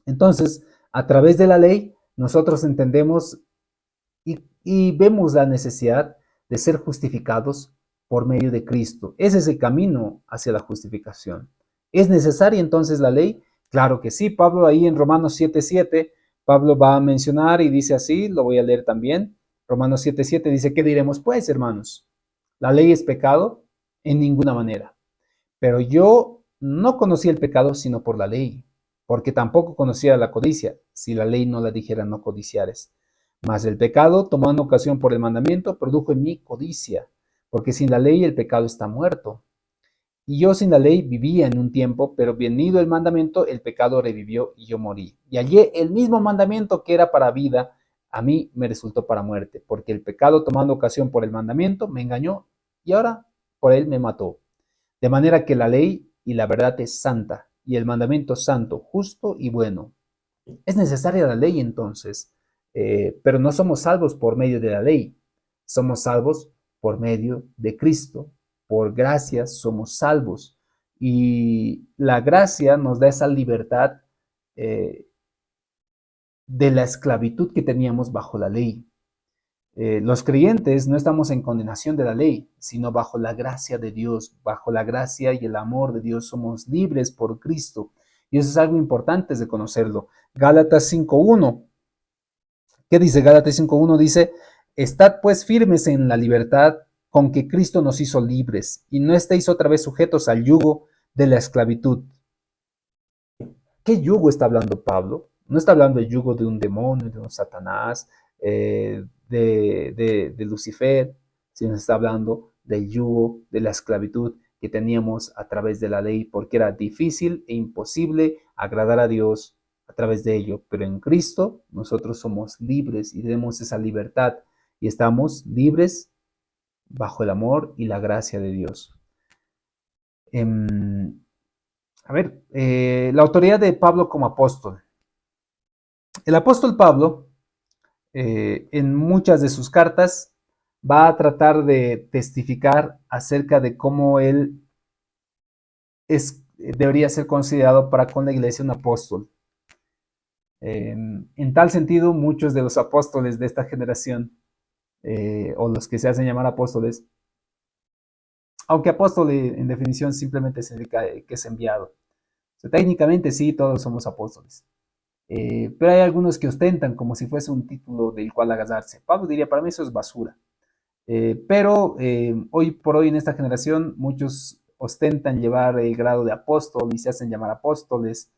Entonces, a través de la ley, nosotros entendemos y vemos la necesidad de ser justificados por medio de Cristo. Ese es el camino hacia la justificación. ¿Es necesaria entonces la ley? Claro que sí. Pablo ahí en Romanos 7:7, Pablo va a mencionar y dice así, lo voy a leer también. Romanos 7:7 dice, ¿qué diremos pues, hermanos? ¿La ley es pecado? En ninguna manera. Pero yo no conocía el pecado sino por la ley, porque tampoco conocía la codicia, si la ley no la dijera no codiciares. Mas el pecado, tomando ocasión por el mandamiento, produjo en mí codicia, porque sin la ley el pecado está muerto. Y yo sin la ley vivía en un tiempo, pero venido el mandamiento, el pecado revivió y yo morí. Y hallé el mismo mandamiento que era para vida, a mí me resultó para muerte, porque el pecado tomando ocasión por el mandamiento me engañó y ahora por él me mató. De manera que la ley y la verdad es santa, y el mandamiento santo, justo y bueno. Es necesaria la ley entonces, pero no somos salvos por medio de la ley, somos salvos por medio de Cristo. Por gracia somos salvos. Y la gracia nos da esa libertad eh, de la esclavitud que teníamos bajo la ley. Los creyentes no estamos en condenación de la ley, sino bajo la gracia de Dios, bajo la gracia y el amor de Dios somos libres por Cristo. Y eso es algo importante de conocerlo. Gálatas 5:1. ¿Qué dice Gálatas 5:1? Dice, estad pues firmes en la libertad con que Cristo nos hizo libres y no estéis otra vez sujetos al yugo de la esclavitud. ¿Qué yugo está hablando Pablo? No está hablando del yugo de un demonio, de un Satanás, de Lucifer, sino está hablando del yugo de la esclavitud que teníamos a través de la ley, porque era difícil e imposible agradar a Dios a través de ello. Pero en Cristo nosotros somos libres y tenemos esa libertad y estamos libres bajo el amor y la gracia de Dios. La autoridad de Pablo como apóstol. El apóstol Pablo, en muchas de sus cartas, va a tratar de testificar acerca de cómo él debería ser considerado para con la iglesia un apóstol. En tal sentido, muchos de los apóstoles de esta generación, o los que se hacen llamar apóstoles, aunque apóstol en definición simplemente significa que es enviado. O sea, técnicamente sí, todos somos apóstoles. Pero hay algunos que ostentan como si fuese un título del cual agarrarse. Pablo diría, para mí eso es basura. Pero hoy por hoy en esta generación muchos ostentan llevar el grado de apóstol y se hacen llamar apóstoles.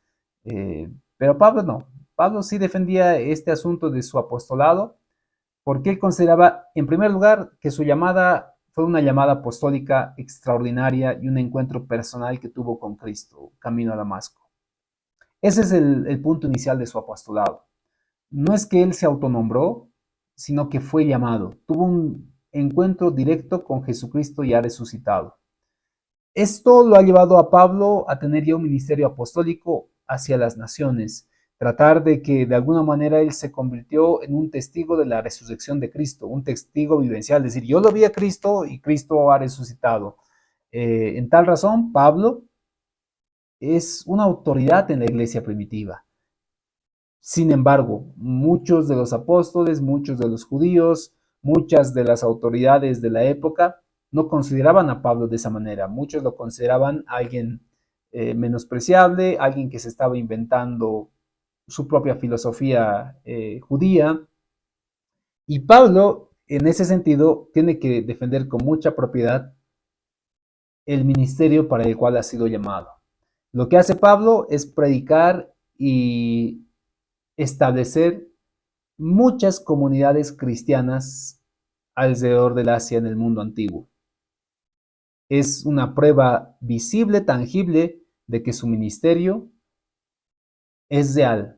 Pero Pablo no. Pablo sí defendía este asunto de su apostolado porque él consideraba, en primer lugar, que su llamada fue una llamada apostólica extraordinaria y un encuentro personal que tuvo con Cristo, camino a Damasco. Ese es el punto inicial de su apostolado. No es que él se autonombró, sino que fue llamado. Tuvo un encuentro directo con Jesucristo ya resucitado. Esto lo ha llevado a Pablo a tener ya un ministerio apostólico hacia las naciones, tratar de que de alguna manera él se convirtió en un testigo de la resurrección de Cristo, un testigo vivencial, es decir, yo lo vi a Cristo y Cristo ha resucitado. En tal razón, Pablo es una autoridad en la iglesia primitiva. Sin embargo, muchos de los apóstoles, muchos de los judíos, muchas de las autoridades de la época no consideraban a Pablo de esa manera. Muchos lo consideraban alguien menospreciable, alguien que se estaba inventando su propia filosofía judía. Y Pablo, en ese sentido, tiene que defender con mucha propiedad el ministerio para el cual ha sido llamado. Lo que hace Pablo es predicar y establecer muchas comunidades cristianas alrededor del Asia en el mundo antiguo. Es una prueba visible, tangible, de que su ministerio es real,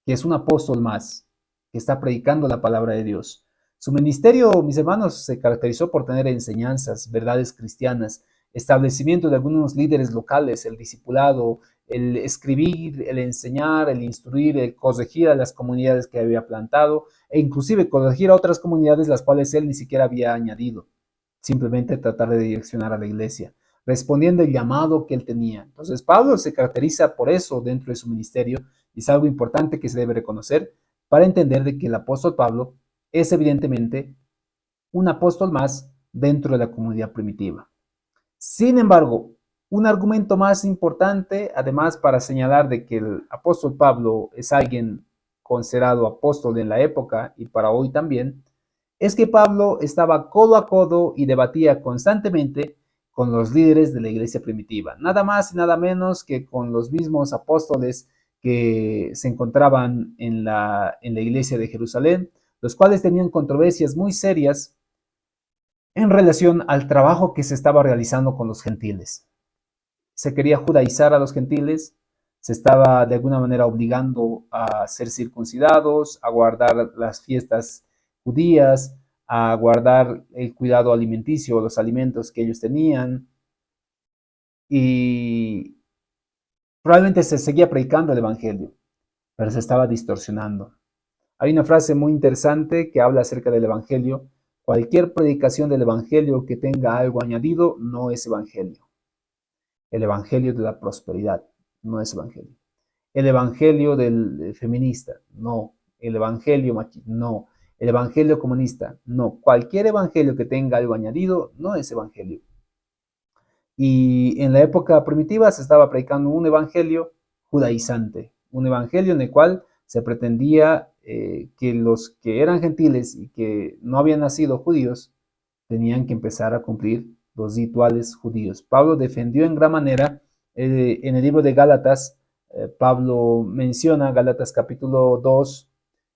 que es un apóstol más, que está predicando la palabra de Dios. Su ministerio, mis hermanos, se caracterizó por tener enseñanzas, verdades cristianas, establecimiento de algunos líderes locales, el discipulado, el escribir, el enseñar, el instruir, el corregir a las comunidades que había plantado e inclusive corregir a otras comunidades las cuales él ni siquiera había añadido. Simplemente tratar de direccionar a la iglesia, respondiendo el llamado que él tenía. Entonces, Pablo se caracteriza por eso dentro de su ministerio y es algo importante que se debe reconocer para entender de que el apóstol Pablo es evidentemente un apóstol más dentro de la comunidad primitiva. Sin embargo, un argumento más importante, además para señalar de que el apóstol Pablo es alguien considerado apóstol en la época y para hoy también, es que Pablo estaba codo a codo y debatía constantemente con los líderes de la iglesia primitiva, nada más y nada menos que con los mismos apóstoles que se encontraban en la iglesia de Jerusalén, los cuales tenían controversias muy serias en relación al trabajo que se estaba realizando con los gentiles. Se quería judaizar a los gentiles, se estaba de alguna manera obligando a ser circuncidados, a guardar las fiestas judías, a guardar el cuidado alimenticio, los alimentos que ellos tenían, y probablemente se seguía predicando el Evangelio, pero se estaba distorsionando. Hay una frase muy interesante que habla acerca del Evangelio. Cualquier predicación del Evangelio que tenga algo añadido no es Evangelio. El Evangelio de la prosperidad no es Evangelio. El Evangelio del feminista, no. El Evangelio machista, no. El Evangelio comunista, no. Cualquier Evangelio que tenga algo añadido no es Evangelio. Y en la época primitiva se estaba predicando un Evangelio judaizante, un Evangelio en el cual se pretendía que los que eran gentiles y que no habían nacido judíos tenían que empezar a cumplir los rituales judíos. Pablo defendió en gran manera en el libro de Gálatas. Pablo menciona Gálatas capítulo 2,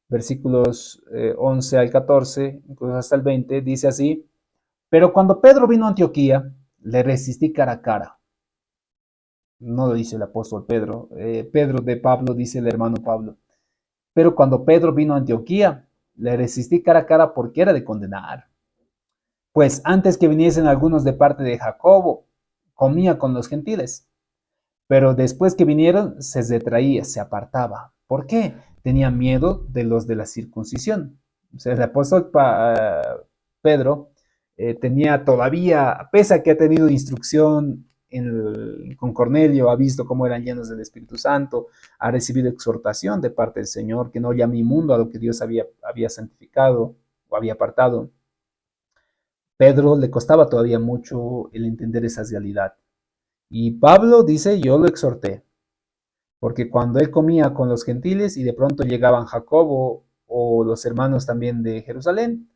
versículos 11 al 14, incluso hasta el 20, dice así: pero cuando Pedro vino a Antioquía, le resistí cara a cara. No lo dice el apóstol Pedro. Pedro de Pablo, dice el hermano Pablo. Pero cuando Pedro vino a Antioquía, le resistí cara a cara porque era de condenar. Pues antes que viniesen algunos de parte de Jacobo, comía con los gentiles. Pero después que vinieron, se retraía, se apartaba. ¿Por qué? Tenía miedo de los de la circuncisión. O sea, el apóstol Pedro tenía todavía, pese a que ha tenido instrucción con Cornelio, ha visto cómo eran llenos del Espíritu Santo, ha recibido exhortación de parte del Señor, que no llame inmundo a lo que Dios había santificado o había apartado. Pedro le costaba todavía mucho el entender esa realidad. Y Pablo dice, yo lo exhorté, porque cuando él comía con los gentiles y de pronto llegaban Jacobo o los hermanos también de Jerusalén,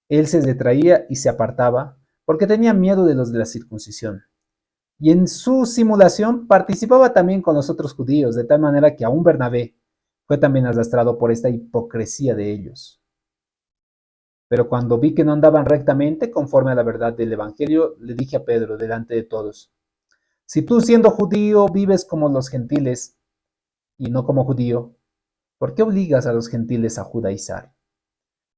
él se retraía y se apartaba porque tenía miedo de los de la circuncisión. Y en su simulación participaba también con los otros judíos, de tal manera que aún Bernabé fue también arrastrado por esta hipocresía de ellos. Pero cuando vi que no andaban rectamente conforme a la verdad del Evangelio, le dije a Pedro delante de todos: si tú siendo judío vives como los gentiles y no como judío, ¿por qué obligas a los gentiles a judaizar?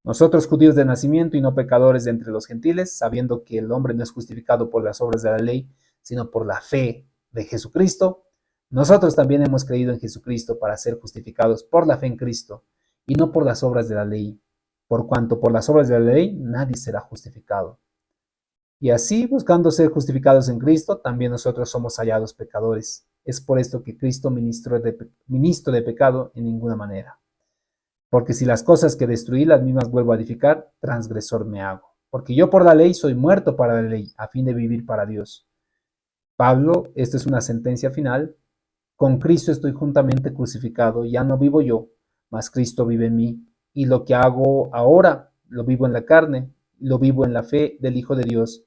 Nosotros judíos de nacimiento y no pecadores de entre los gentiles, sabiendo que el hombre no es justificado por las obras de la ley, sino por la fe de Jesucristo, nosotros también hemos creído en Jesucristo para ser justificados por la fe en Cristo y no por las obras de la ley, por cuanto por las obras de la ley nadie será justificado. Y así, buscando ser justificados en Cristo, también nosotros somos hallados pecadores. Es por esto que Cristo ministro de pecado en ninguna manera. Porque si las cosas que destruí las mismas vuelvo a edificar, transgresor me hago. Porque yo por la ley soy muerto para la ley, a fin de vivir para Dios. Pablo, esto es una sentencia final. Con Cristo estoy juntamente crucificado, ya no vivo yo, mas Cristo vive en mí. Y lo que hago ahora, lo vivo en la carne, lo vivo en la fe del Hijo de Dios,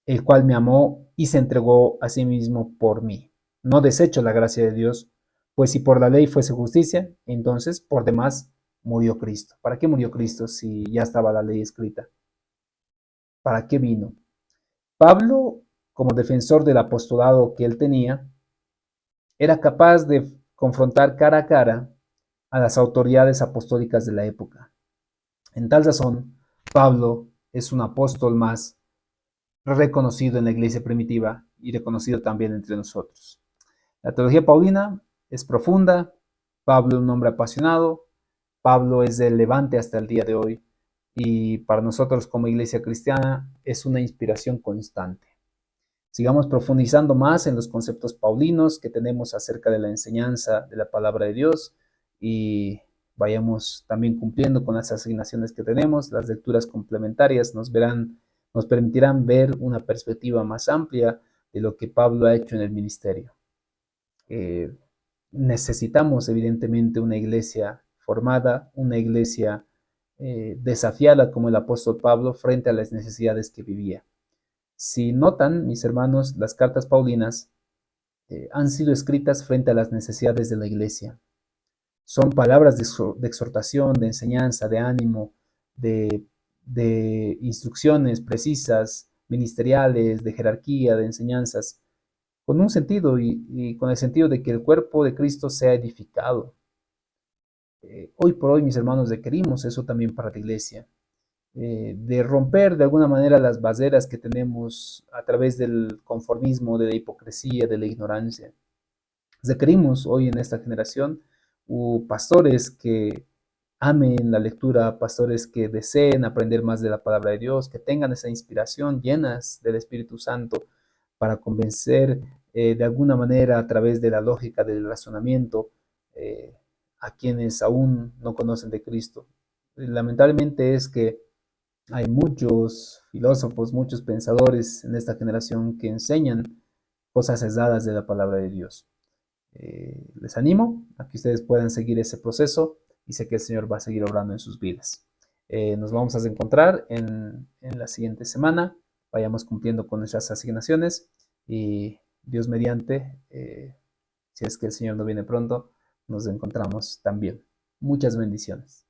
el cual me amó y se entregó a sí mismo por mí. No desecho la gracia de Dios, pues si por la ley fuese justicia, entonces por demás murió Cristo. ¿Para qué murió Cristo si ya estaba la ley escrita? ¿Para qué vino? Pablo, como defensor del apostolado que él tenía, era capaz de confrontar cara a cara a las autoridades apostólicas de la época. En tal razón, Pablo es un apóstol más reconocido en la iglesia primitiva y reconocido también entre nosotros. La teología paulina es profunda, Pablo es un hombre apasionado, Pablo es del Levante hasta el día de hoy y para nosotros como iglesia cristiana es una inspiración constante. Sigamos profundizando más en los conceptos paulinos que tenemos acerca de la enseñanza de la palabra de Dios y vayamos también cumpliendo con las asignaciones que tenemos. Las lecturas complementarias nos permitirán ver una perspectiva más amplia de lo que Pablo ha hecho en el ministerio. Necesitamos evidentemente una iglesia formada, una iglesia desafiada como el apóstol Pablo frente a las necesidades que vivía. Si notan, mis hermanos, las cartas paulinas han sido escritas frente a las necesidades de la iglesia. Son palabras de exhortación, de enseñanza, de ánimo, de, de instrucciones precisas, ministeriales, de jerarquía, de enseñanzas, con un sentido y con el sentido de que el cuerpo de Cristo sea edificado. Hoy por hoy, mis hermanos, requerimos eso también para la iglesia. De romper de alguna manera las barreras que tenemos a través del conformismo, de la hipocresía, de la ignorancia. Requerimos hoy en esta generación pastores que amen la lectura, pastores que deseen aprender más de la palabra de Dios, que tengan esa inspiración llenas del Espíritu Santo para convencer de alguna manera a través de la lógica del razonamiento a quienes aún no conocen de Cristo. Lamentablemente es que hay muchos filósofos, muchos pensadores en esta generación que enseñan cosas aisladas de la palabra de Dios. Les animo a que ustedes puedan seguir ese proceso y sé que el Señor va a seguir obrando en sus vidas. Nos vamos a encontrar en la siguiente semana. Vayamos cumpliendo con nuestras asignaciones y Dios mediante, si es que el Señor no viene pronto, nos encontramos también. Muchas bendiciones.